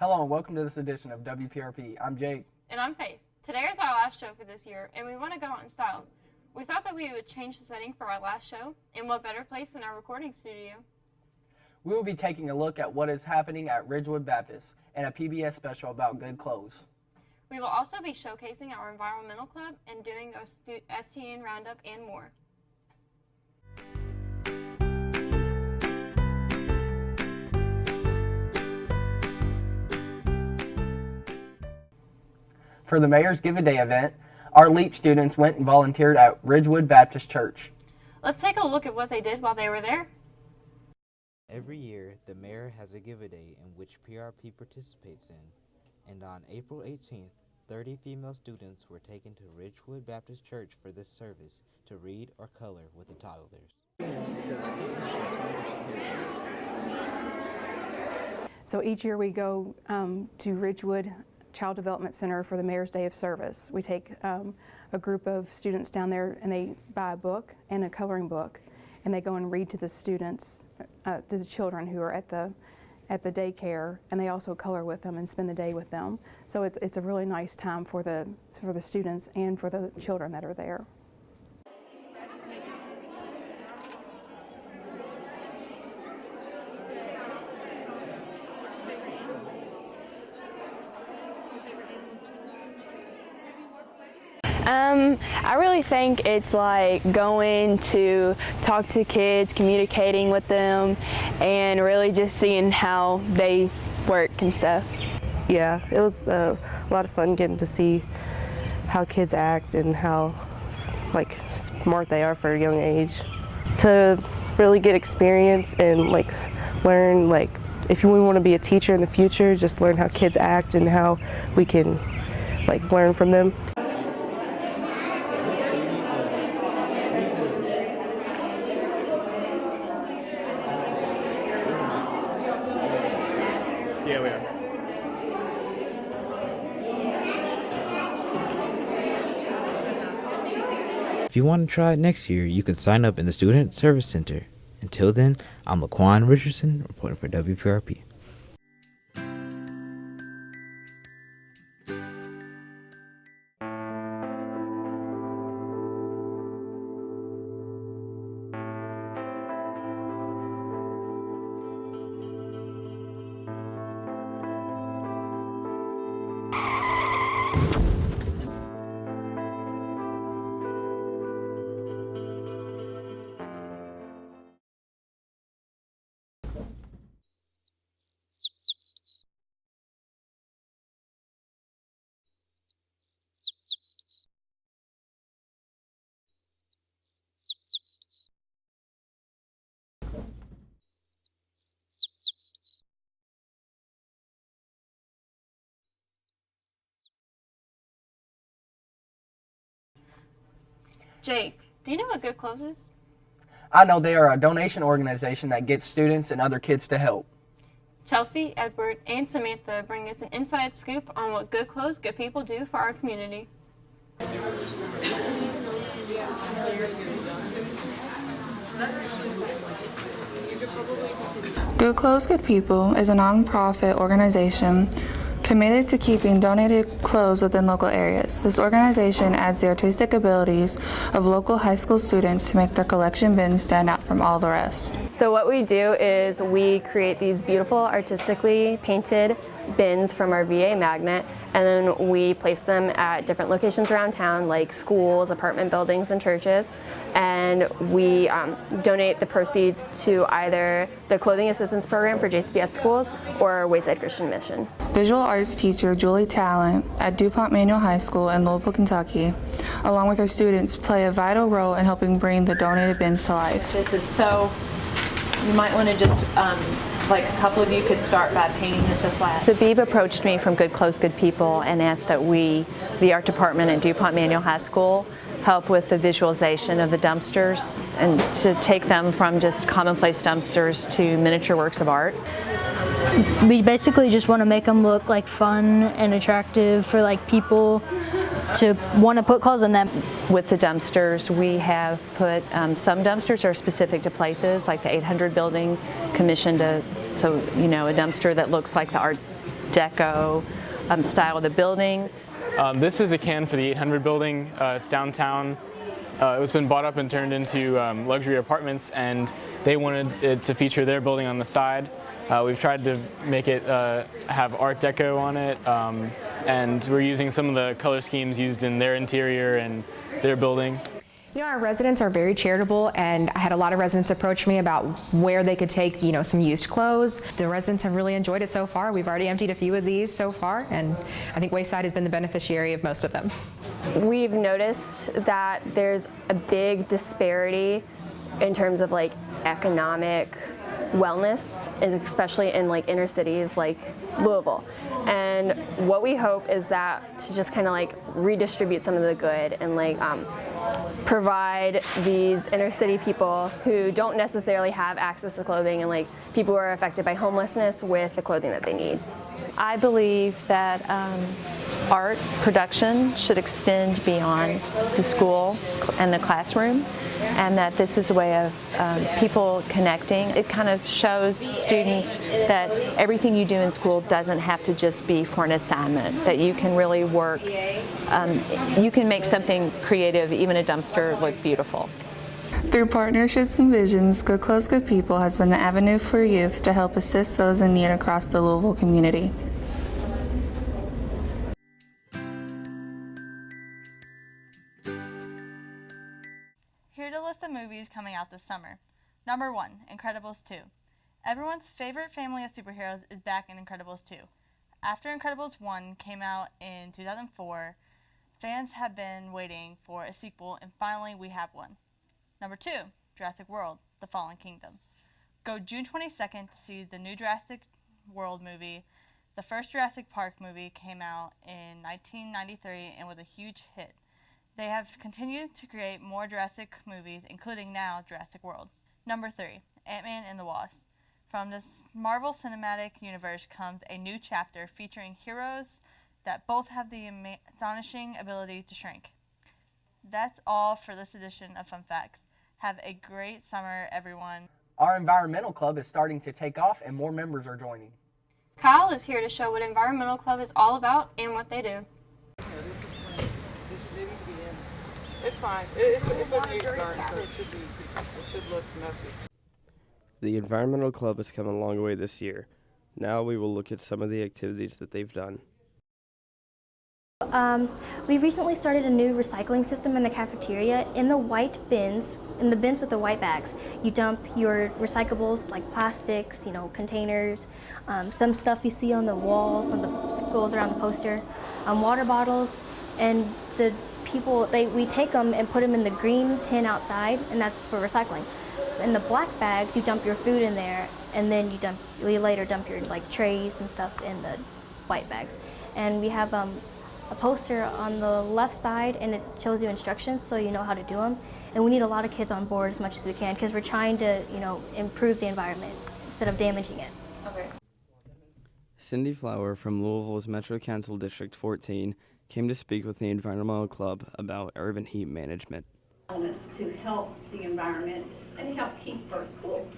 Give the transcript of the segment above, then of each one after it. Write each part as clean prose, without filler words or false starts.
Hello and welcome to this edition of WPRP. I'm Jake. And I'm Faith. Today is our last show for this year, and we want to go out in style. We thought that we would change the setting for our last show, and what better place than our recording studio. We will be taking a look at what is happening at Ridgewood Baptist and a PBS special about good clothes. We will also be showcasing our environmental club and doing a STN roundup and more. For the Mayor's Give a Day event, our LEAP students went and volunteered at Ridgewood Baptist Church. Let's take a look at what they did while they were there. Every year, the mayor has a Give a Day in which PRP participates in, and on April 18th, 30 female students were taken to Ridgewood Baptist Church for this service to read or color with the toddlers. So each year we go to Ridgewood Child Development Center for the Mayor's Day of Service. We take a group of students down there and they buy a book and a coloring book, and they go and read to the students, to the children who are at the daycare, and they also color with them and spend the day with them. So it's a really nice time for the students and for the children that are there. I really think it's like going to talk to kids, communicating with them, and really just seeing how they work and stuff. Yeah, it was a lot of fun getting to see how kids act and how smart they are for a young age. To really get experience and learn if we want to be a teacher in the future, just learn how kids act and how we can learn from them. Yeah, we are. If you want to try it next year, you can sign up in the Student Service Center. Until then, I'm Laquan Richardson reporting for WPRP. Jake, do you know what Good Clothes is? I know they are a donation organization that gets students and other kids to help. Chelsea, Edward, and Samantha bring us an inside scoop on what good clothes, good people do for our community. Good Clothes, Good People is a nonprofit organization committed to keeping donated clothes within local areas. This organization adds the artistic abilities of local high school students to make their collection bins stand out from all the rest. So what we do is we create these beautiful artistically painted bins from our VA magnet, and then we place them at different locations around town like schools, apartment buildings, and churches. And we donate the proceeds to either the Clothing Assistance Program for JCPS schools or Wayside Christian Mission. Visual arts teacher Julie Talent at DuPont Manual High School in Louisville, Kentucky, along with her students, play a vital role in helping bring the donated bins to life. This is so, you might want to just, a couple of you could start by painting this a flag. Sabib approached me from Good Clothes, Good People and asked that we, the art department at DuPont Manual High School, help with the visualization of the dumpsters and to take them from just commonplace dumpsters to miniature works of art. We basically just want to make them look fun and attractive for people to want to put clothes in them. With the dumpsters, we have put some dumpsters are specific to places, like the 800 building commissioned a dumpster that looks like the art Deco style of the building. This is a can for the 800 building. It's downtown. It's been bought up and turned into luxury apartments, and they wanted it to feature their building on the side. We've tried to make it have Art Deco on it, and we're using some of the color schemes used in their interior and their building. You know, our residents are very charitable, and I had a lot of residents approach me about where they could take, you know, some used clothes. The residents have really enjoyed it so far. We've already emptied a few of these so far, and I think Wayside has been the beneficiary of most of them. We've noticed that there's a big disparity in terms of like economic wellness, especially in like inner cities like Louisville. And what we hope is that to just kind of like redistribute some of the good and like provide these inner city people who don't necessarily have access to clothing and like people who are affected by homelessness with the clothing that they need. I believe that art production should extend beyond the school and the classroom, and that this is a way of people connecting. It kind of shows students that everything you do in school doesn't have to just be for an assignment, that you can really work, you can make something creative, even a dumpster, look beautiful. Through partnerships and visions, Good Clothes, Good People has been the avenue for youth to help assist those in need across the Louisville community. Here to list the movies coming out this summer. Number 1, Incredibles 2. Everyone's favorite family of superheroes is back in Incredibles 2. After Incredibles 1 came out in 2004, fans have been waiting for a sequel, and finally we have one. Number 2, Jurassic World, The Fallen Kingdom. Go June 22nd to see the new Jurassic World movie. The first Jurassic Park movie came out in 1993 and was a huge hit. They have continued to create more Jurassic movies, including now Jurassic World. Number 3, Ant-Man and the Wasp. From the Marvel Cinematic Universe comes a new chapter featuring heroes that both have the astonishing ability to shrink. That's all for this edition of Fun Facts. Have a great summer, everyone. Our environmental club is starting to take off and more members are joining. Kyle is here to show what Environmental Club is all about and what they do. It's fine. It's a new garden, so it should look messy. The Environmental Club has come a long way this year. Now we will look at some of the activities that they've done. We recently started a new recycling system in the cafeteria. In the white bins, in the bins with the white bags, you dump your recyclables like plastics, containers, some stuff you see on the walls, on the goes around the poster, water bottles, and the people, we take them and put them in the green tin outside, and that's for recycling. In the black bags, you dump your food in there, and then you later dump your trays and stuff in the white bags. And we have a poster on the left side, and it shows you instructions so you know how to do them. And we need a lot of kids on board as much as we can because we're trying to, improve the environment instead of damaging it. Okay. Cindy Flower from Louisville's Metro Council District 14 came to speak with the Environmental Club about urban heat management. Elements to help the environment and help keep Earth cool.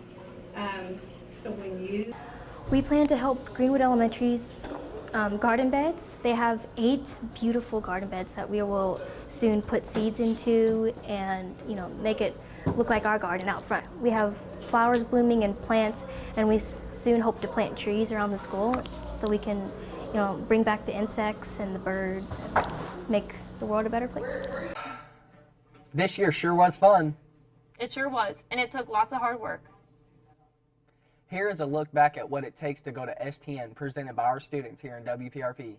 We plan to help Greenwood Elementary's garden beds. They have 8 beautiful garden beds that we will soon put seeds into and make it look like our garden out front. We have flowers blooming and plants, and we soon hope to plant trees around the school so we can bring back the insects and the birds and make the world a better place. This year sure was fun. It sure was, and it took lots of hard work. Here is a look back at what it takes to go to STN, presented by our students here in WPRP.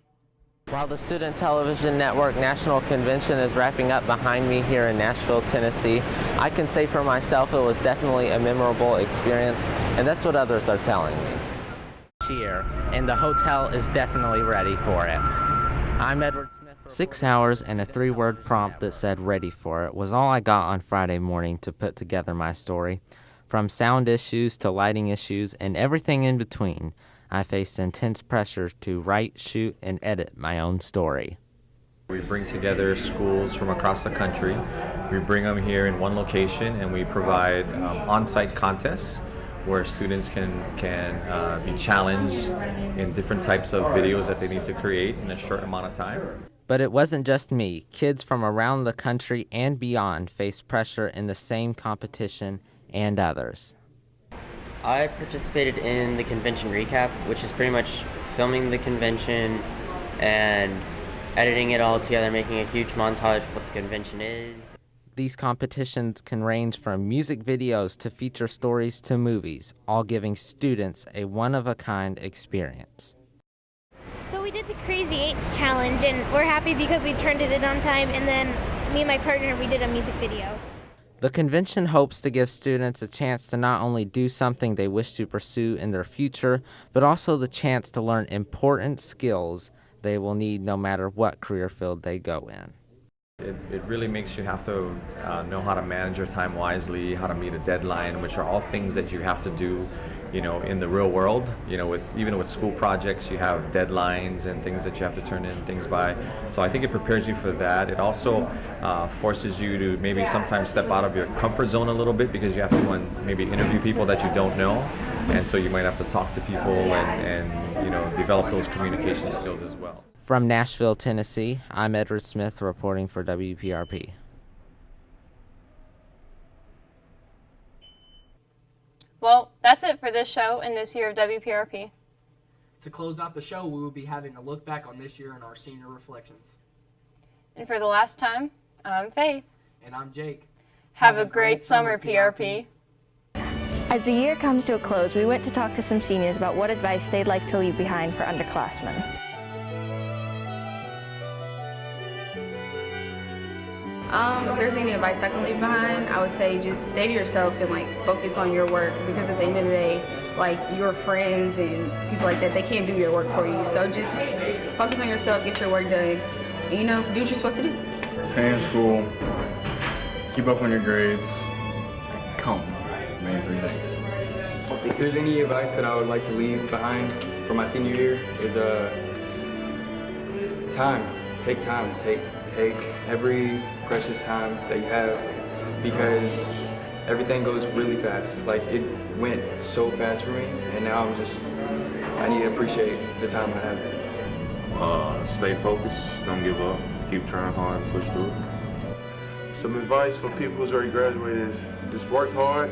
While the Student Television Network National Convention is wrapping up behind me here in Nashville, Tennessee, I can say for myself it was definitely a memorable experience, and that's what others are telling me. Here, and the hotel is definitely ready for it. I'm Edward Smith. 6 hours and a 3-word prompt that said "ready for it" was all I got on Friday morning to put together my story. From sound issues to lighting issues and everything in between, I faced intense pressure to write, shoot, and edit my own story. We bring together schools from across the country. We bring them here in one location, and we provide on-site contests where students can be challenged in different types of videos that they need to create in a short amount of time. But it wasn't just me. Kids from around the country and beyond faced pressure in the same competition and others. I participated in the convention recap, which is pretty much filming the convention and editing it all together, making a huge montage of what the convention is. These competitions can range from music videos to feature stories to movies, all giving students a one-of-a-kind experience. So we did the Crazy 8s challenge, and we're happy because we turned it in on time, and then me and my partner, we did a music video. The convention hopes to give students a chance to not only do something they wish to pursue in their future, but also the chance to learn important skills they will need no matter what career field they go in. It really makes you have to know how to manage your time wisely, how to meet a deadline, which are all things that you have to do, in the real world. Even with school projects, you have deadlines and things that you have to turn in things by. So I think it prepares you for that. It also forces you to maybe sometimes step out of your comfort zone a little bit, because you have to maybe interview people that you don't know, and so you might have to talk to people and develop those communication skills as well. From Nashville, Tennessee, I'm Edward Smith reporting for WPRP. Well, that's it for this show and this year of WPRP. To close out the show, we will be having a look back on this year in our senior reflections. And for the last time, I'm Faith. And I'm Jake. Have a great summer, PRP. As the year comes to a close, we went to talk to some seniors about what advice they'd like to leave behind for underclassmen. If there's any advice I can leave behind, I would say just stay to yourself and focus on your work, because at the end of the day, your friends and people like that, they can't do your work for you. So just focus on yourself, get your work done, and do what you're supposed to do. Stay in school, keep up on your grades, come, main 3 things. If there's any advice that I would like to leave behind for my senior year is time. Take time. Take every precious time that you have, because everything goes really fast. It went so fast for me, and now I need to appreciate the time I have. Stay focused, don't give up, keep trying hard and push through. Some advice for people who's already graduated is just work hard,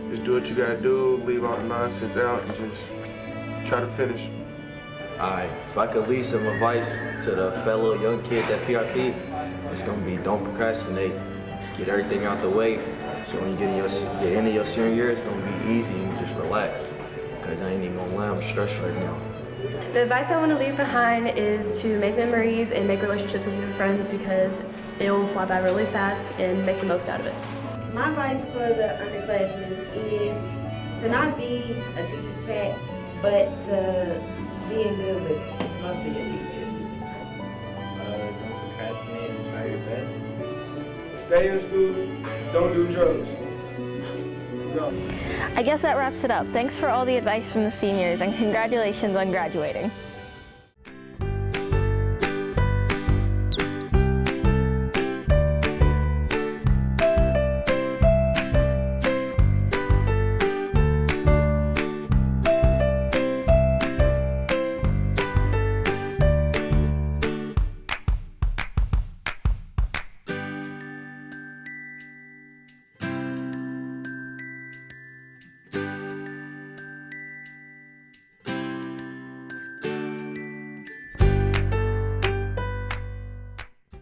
just do what you gotta do, leave all the nonsense out, and just try to finish. Alright, if I could leave some advice to the fellow young kids at PRP, it's gonna be don't procrastinate. Get everything out the way, so when you get into your senior year, it's gonna be easy and you just relax. Because I ain't even gonna lie, I'm stressed right now. The advice I want to leave behind is to make memories and make relationships with your friends, because it will fly by really fast, and make the most out of it. My advice for the underclassmen is to not be a teacher's pet, but to being good with most of your teachers. Don't procrastinate and try your best. Stay in school, don't do drugs. No. I guess that wraps it up. Thanks for all the advice from the seniors, and congratulations on graduating.